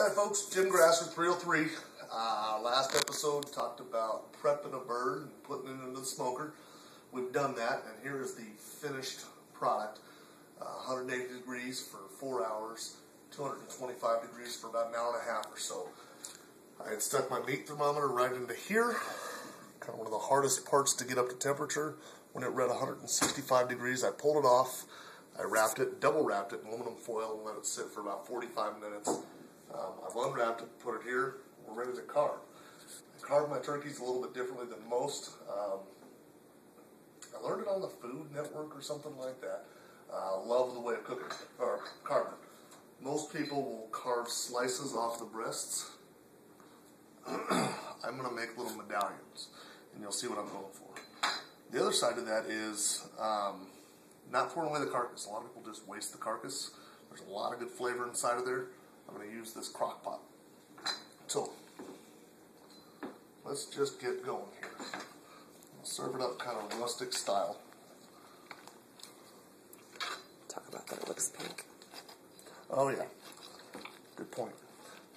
Hi folks, Jim Grasser, 303. Last episode talked about prepping a bird and putting it into the smoker. We've done that, and here is the finished product. 180 degrees for 4 hours, 225 degrees for about an hour and a half or so. I had stuck my meat thermometer right into here, kind of one of the hardest parts to get up to temperature. When it read 165 degrees, I pulled it off. I wrapped it, double wrapped it in aluminum foil and let it sit for about 45 minutes. I've unwrapped it, put it here, we're ready to carve. I carve my turkeys a little bit differently than most. I learned it on the Food Network or something like that. Love the way of cooking, or carving. Most people will carve slices off the breasts. I'm going to make little medallions, and you'll see what I'm going for. The other side of that is not throwing away the carcass. A lot of people just waste the carcass. There's a lot of good flavor inside of there. I'm going to use this crock pot. So, let's just get going here. I'll serve it up kind of rustic style. Talk about that, it looks pink. Oh yeah, good point.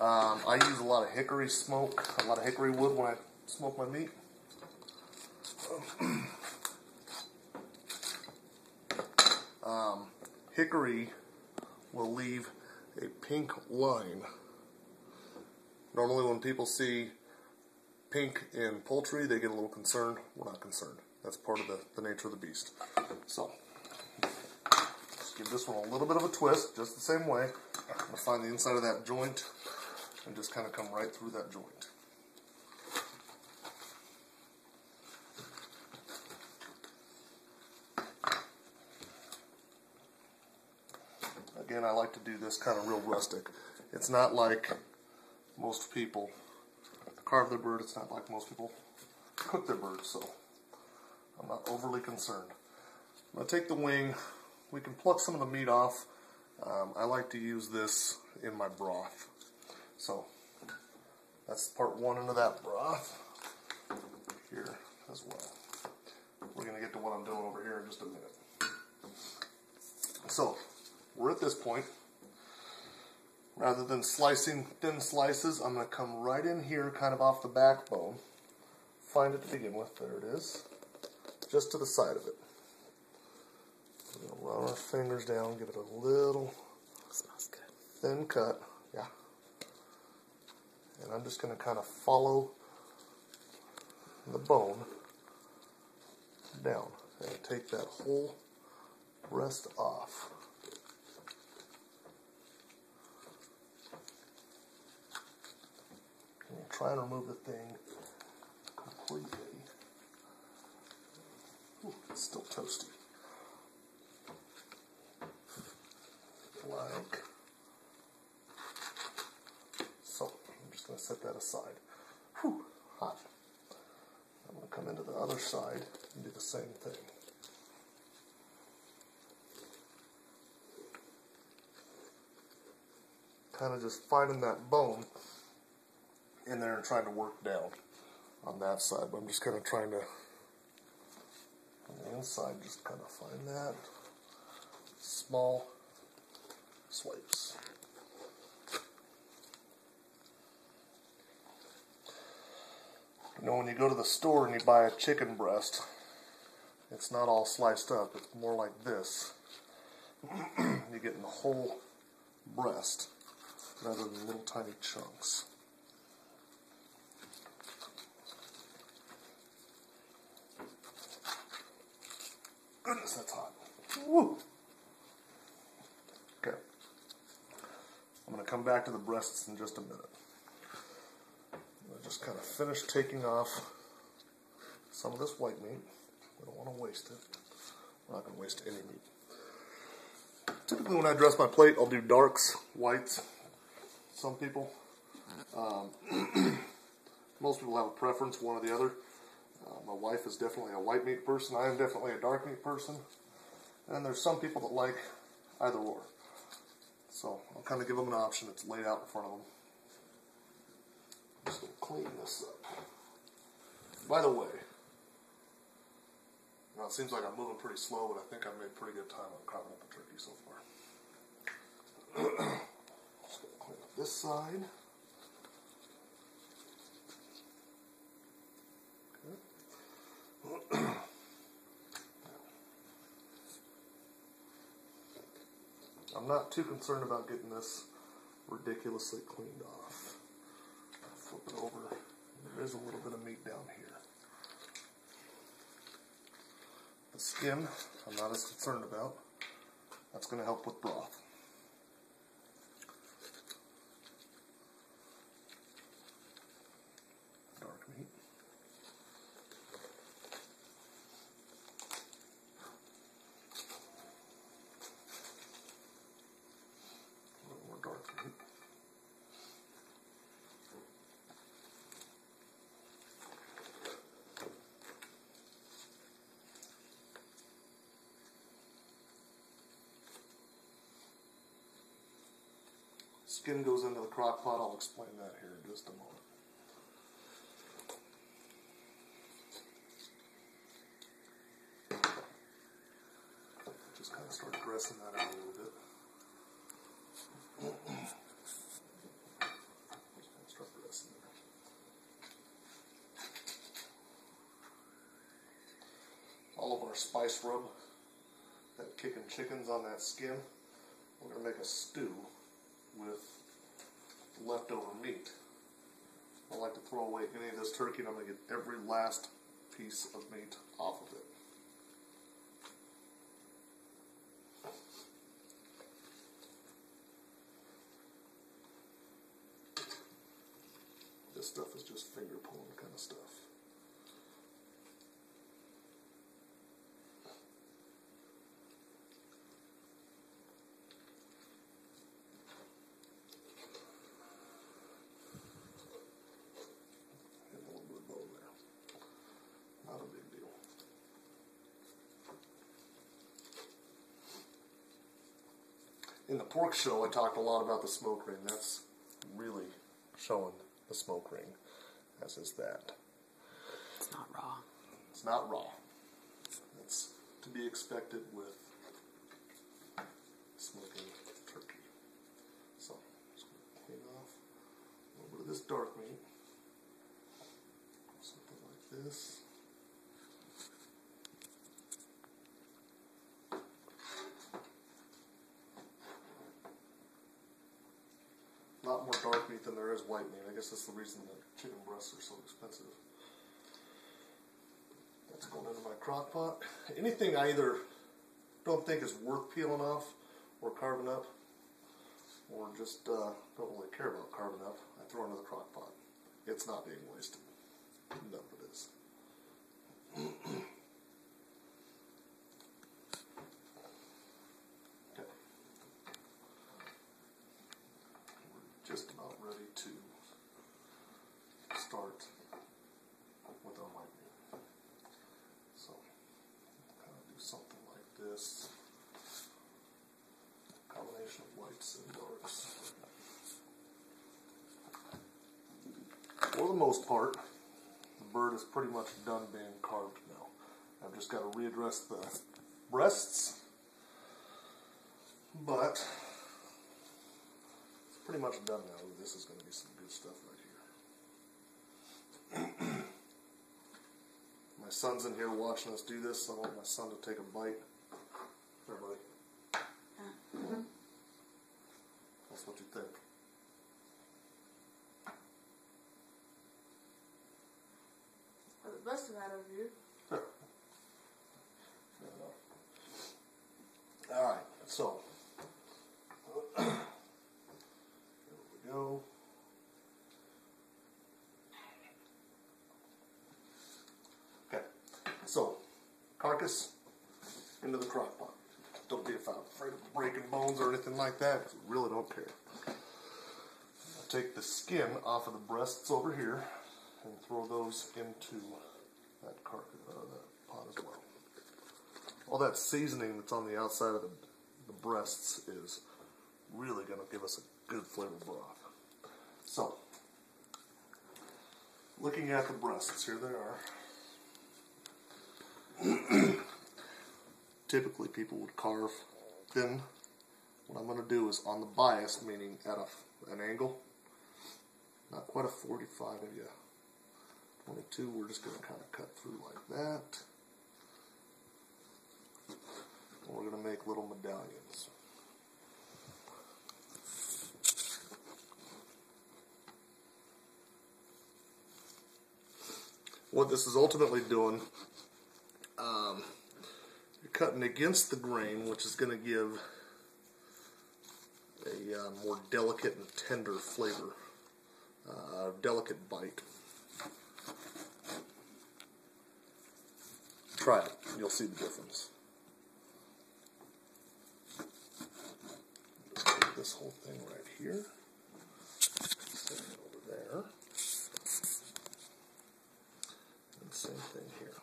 I use a lot of hickory smoke, a lot of hickory wood when I smoke my meat. Hickory will leave a pink line. Normally when people see pink in poultry, they get a little concerned. We're not concerned. That's part of the nature of the beast. So, just give this one a little bit of a twist, just the same way. I'm going to find the inside of that joint and just kind of come right through that joint. Again, I like to do this kind of real rustic. It's not like most people carve their bird. It's not like most people cook their bird, so I'm not overly concerned. I'm going to take the wing. We can pluck some of the meat off. I like to use this in my broth. So that's part one into that broth here as well. We're going to get to what I'm doing over here in just a minute. So we're at this point. Rather than slicing thin slices, I'm going to come right in here, kind of off the backbone. Find it to begin with. There it is. Just to the side of it. We're going to run our fingers down, give it a little Smells good. thin cut. Yeah. And I'm just going to kind of follow the bone down and take that whole breast off. Try and remove the thing completely. Ooh, it's still toasty. Like so. I'm just going to set that aside. Whew, hot. I'm going to come into the other side and do the same thing. Kind of just finding that bone in there and trying to work down on that side, but I'm just kind of trying to, on the inside, just kind of find that. Small swipes. You know, when you go to the store and you buy a chicken breast, it's not all sliced up, it's more like this. You're getting the whole breast rather than little tiny chunks. Goodness, that's hot. Woo! Okay. I'm going to come back to the breasts in just a minute. I'm just kind of finish taking off some of this white meat. We don't want to waste it. We're not going to waste any meat. Typically when I dress my plate, I'll do darks, whites. Some people. Most people have a preference, one or the other. My wife is definitely a white meat person. I am definitely a dark meat person. And there's some people that like either or. So I'll kind of give them an option that's laid out in front of them. Just going to clean this up. By the way, now it seems like I'm moving pretty slow, but I think I've made pretty good time on carving up a turkey so far. Just going to clean up this side. Okay. I'm not too concerned about getting this ridiculously cleaned off. Flip it over. There is a little bit of meat down here. The skin, I'm not as concerned about. That's going to help with broth. Dark meat. A little more dark meat. Skin goes into the crock pot. I'll explain that here in just a moment. Just kind of start dressing that out a little bit. Just kind of start dressing it. All of our spice rub, that kicking chickens on that skin, we're going to make a stew with leftover meat. I like to throw away any of this turkey, and I'm going to get every last piece of meat off of it. This stuff is just finger pulling kind of stuff. In the pork show, I talked a lot about the smoke ring. That's really showing the smoke ring, as is that. It's not raw. It's not raw. That's to be expected with smoking turkey. So, just going to clean off a little bit of this dark meat. Something like this. A lot more dark meat than there is white meat. I guess that's the reason that chicken breasts are so expensive. That's going into my crock pot. Anything I either don't think is worth peeling off or carving up, or just don't really care about carving up, I throw into the crock pot. It's not being wasted. None of it is. Just about ready to start with our white meat. So, kind of do something like this. Combination of whites and darks. For the most part, the bird is pretty much done being carved now. I've just got to readdress the breasts, but pretty much done now. This is going to be some good stuff right here. My son's in here watching us do this. I want my son to take a bite. There, buddy. That's what you think. Well, the best of that of you. Sure. All right, so here we go. Okay, so carcass into the crock pot. Don't be afraid of breaking bones or anything like that, because we really don't care. I'll take the skin off of the breasts over here and throw those into that carcass, that pot as well. All that seasoning that's on the outside of the breasts is really going to give us a good flavored broth. So, looking at the breasts, here they are. Typically people would carve thin what I'm going to do is on the bias, meaning at an angle, not quite a 45, maybe a 22, we're just going to kind of cut through like that. And we're going to make little medallions. What this is ultimately doing, you're cutting against the grain, which is going to give a more delicate and tender flavor, delicate bite. Try it, you'll see the difference. Take this whole thing right here, set it over there. Same thing here.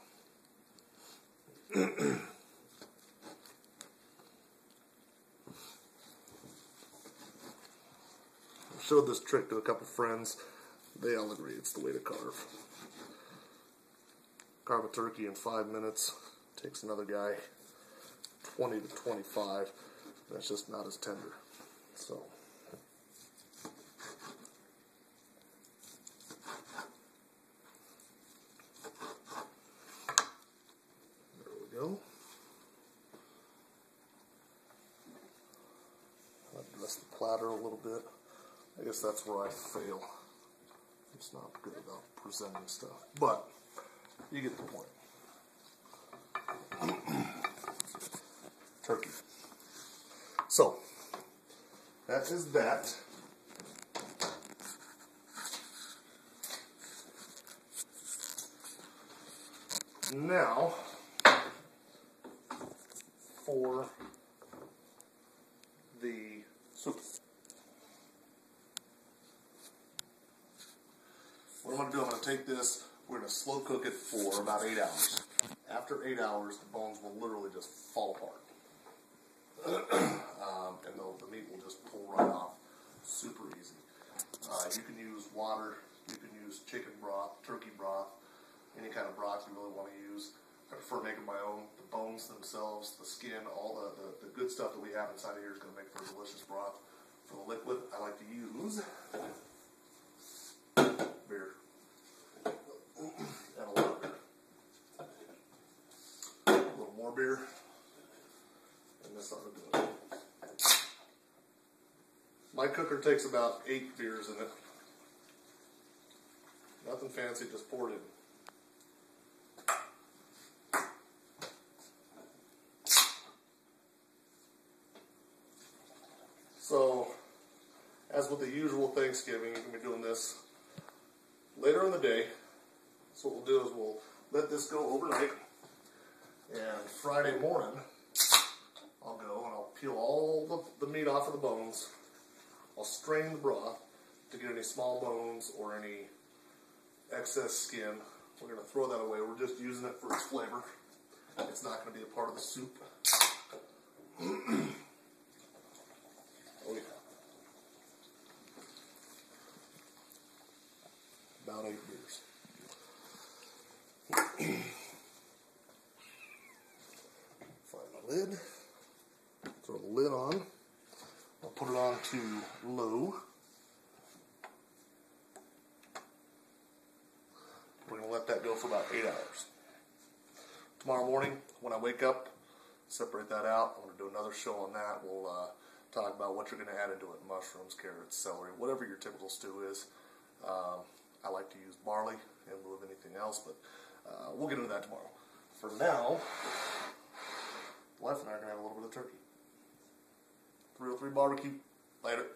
I showed this trick to a couple friends. They all agree it's the way to carve. Carve a turkey in 5 minutes. Takes another guy 20 to 25. That's just not as tender. So. Go. I'll dress the platter a little bit. I guess that's where I fail. I'm just not good about presenting stuff. But you get the point. Turkey. So that is that. Now for the soup. What I'm going to do, I'm going to take this, we're going to slow cook it for about 8 hours. After 8 hours, the bones will literally just fall apart. And the meat will just pull right off. Super easy. You can use water, you can use chicken broth, turkey broth, any kind of broth you really want to use. I prefer making my own. The bones themselves, the skin, all the good stuff that we have inside of here is going to make for a delicious broth. For the liquid, I like to use beer. And a lot of beer. A little more beer. And this ought to do it. My cooker takes about 8 beers in it. Nothing fancy, just pour it in. So, as with the usual Thanksgiving, you can be doing this later in the day. So what we'll do is we'll let this go overnight, and Friday morning, I'll go and I'll peel all the meat off of the bones. I'll strain the broth to get any small bones or any excess skin. We're going to throw that away. We're just using it for its flavor. It's not going to be a part of the soup. Oh yeah. About 8 beers. Find my lid. Throw the lid on. I'll put it on to low. We're going to let that go for about 8 hours. Tomorrow morning, when I wake up, separate that out. I'm going to do another show on that. We'll talk about what you're going to add into it. Mushrooms, carrots, celery, whatever your typical stew is. I like to use barley in lieu of anything else, but we'll get into that tomorrow. For now, wife and I are going to have a little bit of turkey. 303 barbecue. Later.